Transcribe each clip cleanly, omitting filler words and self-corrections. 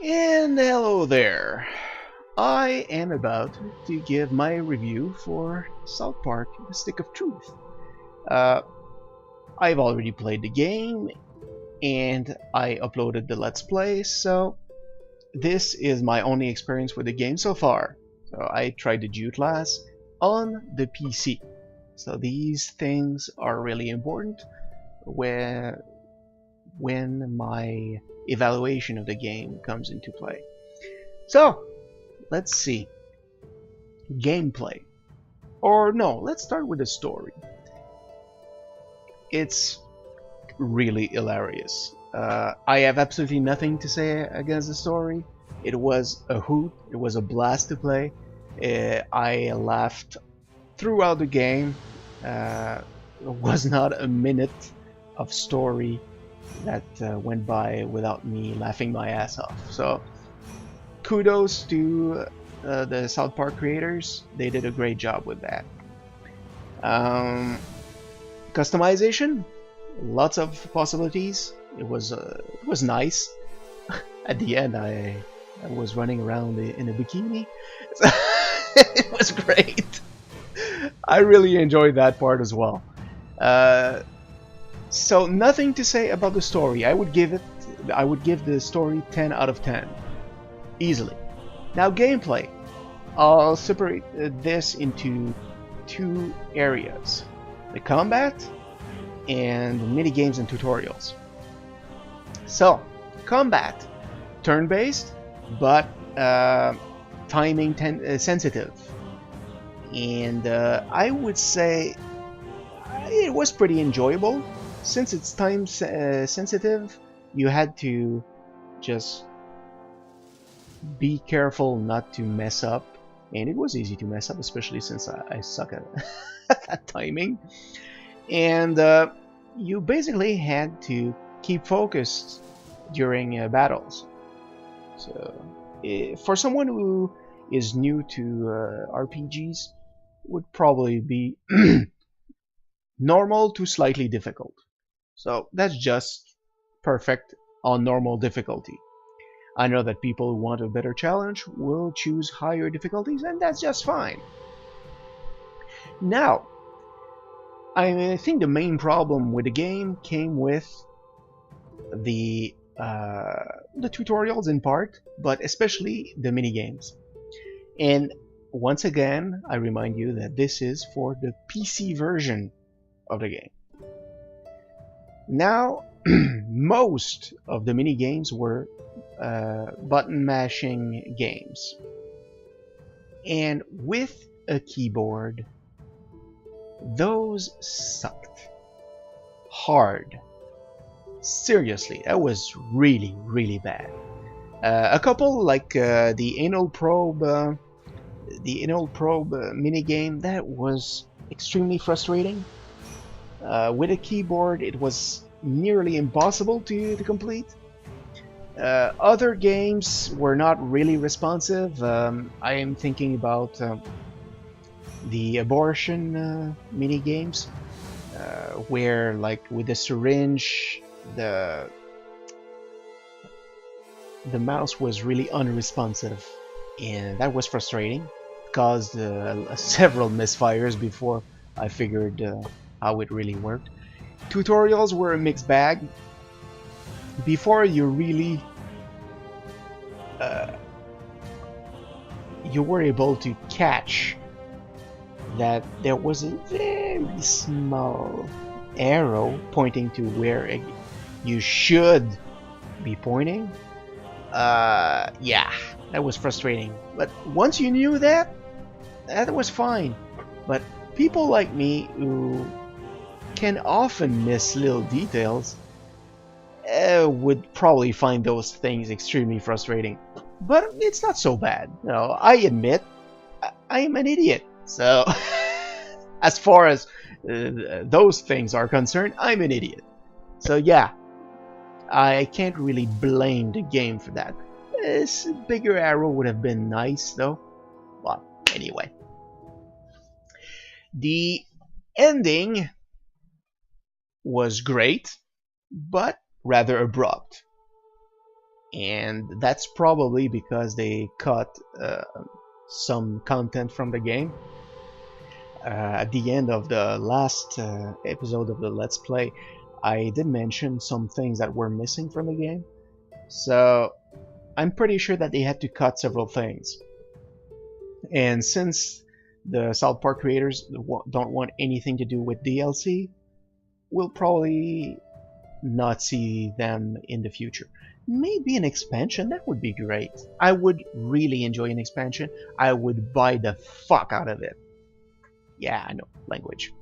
And hello there. I am about to give my review for South Park: The Stick of Truth. Uh, I've already played the game and I uploaded the Let's Play, so this is my only experience with the game so far. So I tried the Jute class on the PC. So these things are really important where when my evaluation of the game comes into play. So let's see. Gameplay. Or no, let's start with the story. It's really hilarious. I have absolutely nothing to say against the story. It was a hoot. It was a blast to play. I laughed throughout the game. There was not a minute of story that went by without me laughing my ass off. So kudos to the South Park creators. They did a great job with that. Um, Customization, lots of possibilities. It was nice. At the end, I was running around in a bikini. It was great. I really enjoyed that part as well. Uh, so nothing to say about the story. I would give the story 10 out of 10 easily. Now gameplay. I'll separate this into two areas: the combat and mini games and tutorials. So, combat, turn-based, but timing sensitive, and I would say it was pretty enjoyable. Since it's time sensitive, you had to just be careful not to mess up, and it was easy to mess up, especially since I suck at, at timing. And you basically had to keep focused during battles. So, for someone who is new to RPGs, would probably be normal to slightly difficult. So that's just perfect on normal difficulty. I know that people who want a better challenge will choose higher difficulties, and that's just fine. Now, I think the main problem with the game came with the tutorials in part, but especially the mini games. And once again, I remind you that this is for the PC version of the game. Now, most of the mini games were button mashing games, and with a keyboard, those sucked hard. Seriously, that was really, really bad. A couple like the anal probe mini game, that was extremely frustrating. With a keyboard, it was nearly impossible to complete. Other games were not really responsive. I am thinking about the abortion mini games, where, like, with the syringe, the mouse was really unresponsive, and that was frustrating. It caused several misfires before I figured how it really worked. Tutorials were a mixed bag. Before uh, you were able to catch that there was a very small arrow pointing to where you should be pointing. Yeah, that was frustrating. But once you knew that, that was fine. But people like me who can often miss little details would probably find those things extremely frustrating. But it's not so bad. No, I admit I am an idiot. So, as far as those things are concerned, I'm an idiot. So yeah, I can't really blame the game for that. This bigger arrow would have been nice, though. Well, anyway. The ending was great, but rather abrupt. and that's probably because they cut some content from the game. At the end of the last episode of the Let's Play, I did mention some things that were missing from the game, so I'm pretty sure that they had to cut several things. And since the South Park creators don't want anything to do with DLC, we'll probably not see them in the future. Maybe an expansion, that would be great. I would really enjoy an expansion. I would buy the fuck out of it. Yeah, I know, language.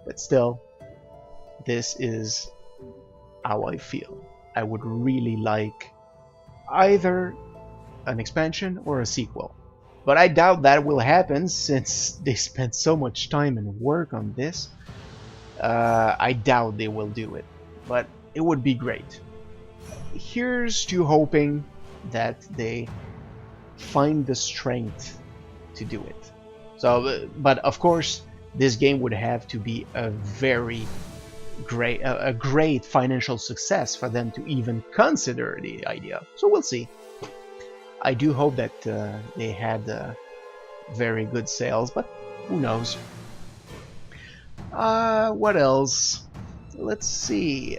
But still, this is how I feel. I would really like either an expansion or a sequel. But I doubt that will happen since they spent so much time and work on this. I doubt they will do it. But it would be great. Here's to hoping that they find the strength to do it. So, but of course, this game would have to be a very great financial success for them to even consider the idea. So we'll see. I do hope that they had very good sales, but who knows? What else? Let's see.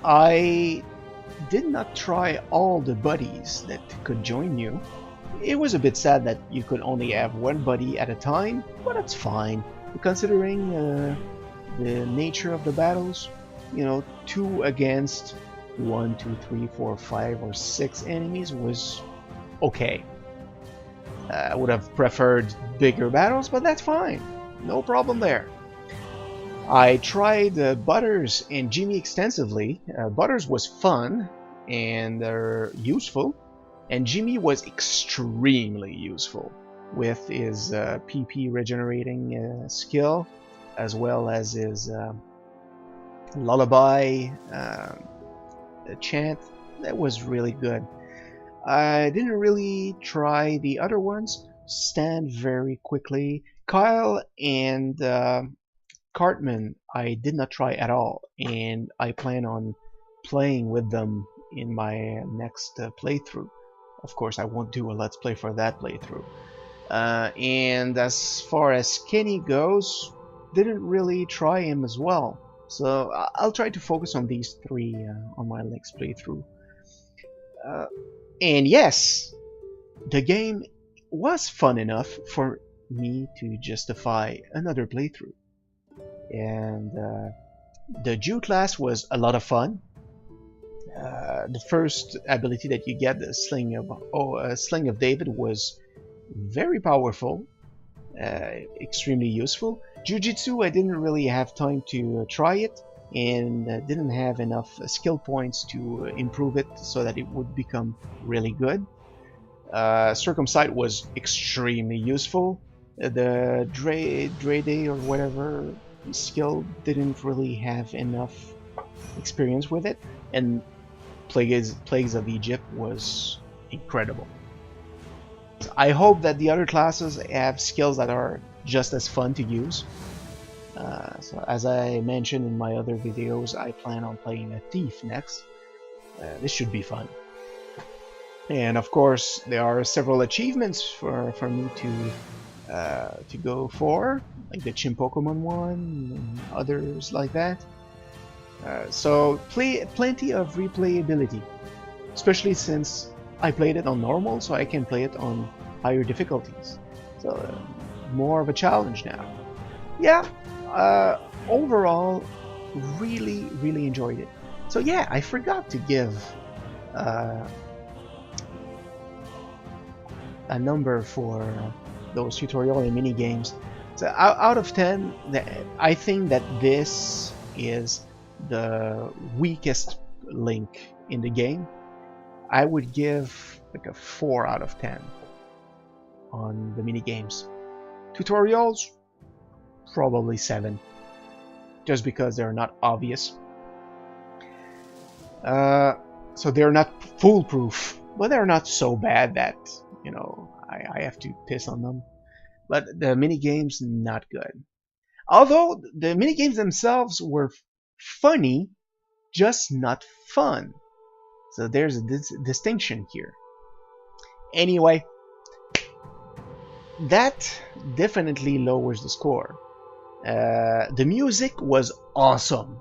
I did not try all the buddies that could join you. It was a bit sad that you could only have one buddy at a time, but that's fine. Considering the nature of the battles, you know, 2 against 1, 2, 3, 4, 5, or 6 enemies was okay. I would have preferred bigger battles, but that's fine. No problem there. I tried Butters and Jimmy extensively. Butters was fun and useful, and Jimmy was extremely useful with his PP regenerating skill, as well as his lullaby chant. That was really good. I didn't really try the other ones. Stan very quickly. Kyle and Cartman I did not try at all, and I plan on playing with them in my next playthrough. Of course, I won't do a Let's Play for that playthrough. And as far as Kenny goes, didn't really try him as well. So I'll try to focus on these 3 on my next playthrough. And yes, the game was fun enough for me to justify another playthrough. And the Jew class was a lot of fun. The first ability that you get, the Sling of David, was very powerful, extremely useful. Jiu-Jitsu, I didn't really have time to try it, and didn't have enough skill points to improve it so that it would become really good. Circumcise was extremely useful. The Drede or whatever skill didn't really have enough experience with it, and Plagues of Egypt was incredible. So I hope that the other classes have skills that are just as fun to use. So as I mentioned in my other videos, I plan on playing a thief next. This should be fun. And of course, there are several achievements for me to go for, like the Chim Pokemon one and others like that. So plenty of replayability, especially since I played it on normal, so I can play it on higher difficulties. So more of a challenge now. Yeah, overall, really enjoyed it. So yeah, I forgot to give a number for those tutorial and mini games. So out of 10, I think that this is the weakest Link in the game. I would give like a 4 out of 10 on the mini games. Tutorials, probably 7, just because they're not obvious. So they're not foolproof, but they're not so bad that, you know, I have to piss on them. But the mini games, not good. Although the mini games themselves were funny, just not fun. So there's a distinction here. Anyway, that definitely lowers the score. The music was awesome.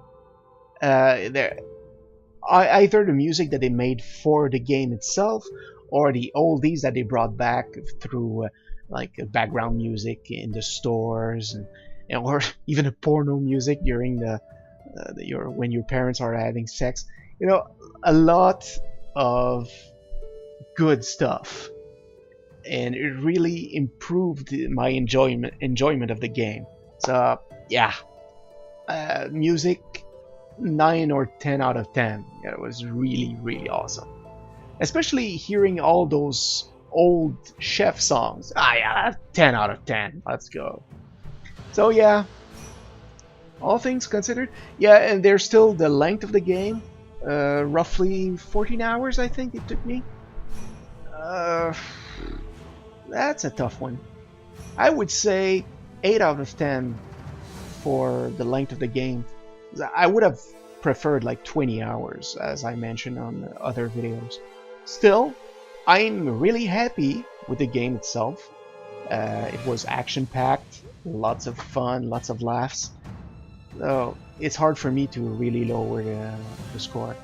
Either the music that they made for the game itself, or the oldies that they brought back through like background music in the stores, or even a porno music during when your parents are having sex. You know, a lot of good stuff, and it really improved my enjoyment of the game. So yeah, music 9 or 10 out of 10. Yeah, it was really awesome, especially hearing all those old chef songs. Yeah, 10 out of 10. Let's go. So yeah, all things considered, yeah, and there's still the length of the game, roughly 14 hours I think it took me. That's a tough one. I would say 8 out of 10 for the length of the game. I would have preferred like 20 hours, as I mentioned on other videos. Still, I'm really happy with the game itself. It was action-packed, lots of fun, lots of laughs. So it's hard for me to really lower the score.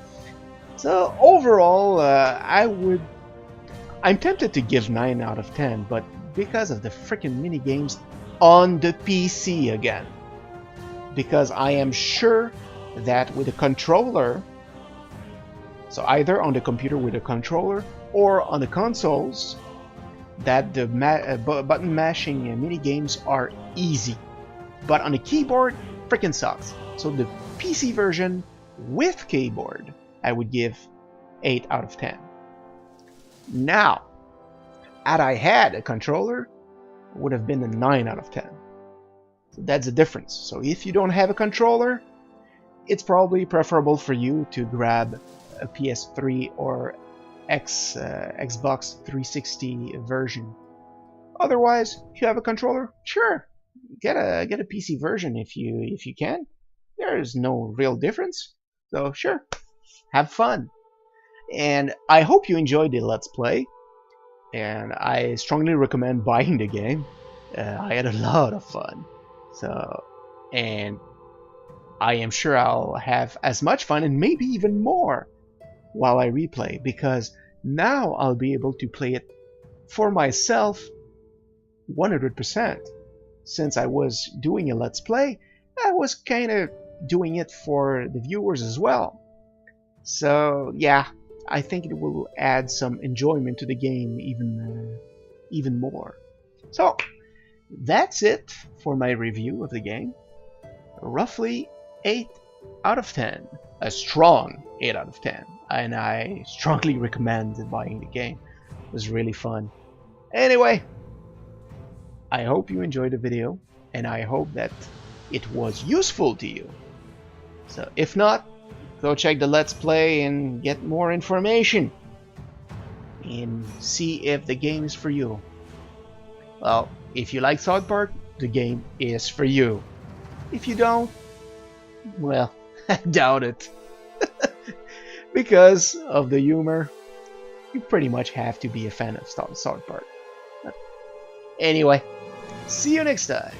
So overall, I'm tempted to give 9 out of 10, but because of the freaking mini games on the PC again. Because I am sure that with a controller, so either on the computer with a controller or on the consoles, that the button mashing mini games are easy. But on the keyboard, freaking sucks. So the PC version with keyboard, I would give 8 out of 10. Now, had I had a controller, it would have been a 9 out of 10. So that's the difference. So if you don't have a controller, it's probably preferable for you to grab a PS3 or Xbox 360 version. Otherwise, if you have a controller, sure, get a PC version if you can. There's no real difference. So sure, have fun. And I hope you enjoyed the Let's Play. And I strongly recommend buying the game. I had a lot of fun. So, and I am sure I'll have as much fun and maybe even more while I replay, because now I'll be able to play it for myself 100%. Since I was doing a Let's Play, I was kind of doing it for the viewers as well. So yeah, I think it will add some enjoyment to the game even more. So that's it for my review of the game. Roughly 8 out of 10. A strong 8 out of 10. And I strongly recommend buying the game. It was really fun. Anyway, I hope you enjoyed the video, and I hope that it was useful to you. So if not, go check the Let's Play and get more information and see if the game is for you. Well, if you like South Park, the game is for you. If you don't, well, I doubt it. Because of the humor, you pretty much have to be a fan of South Park. Anyway, see you next time.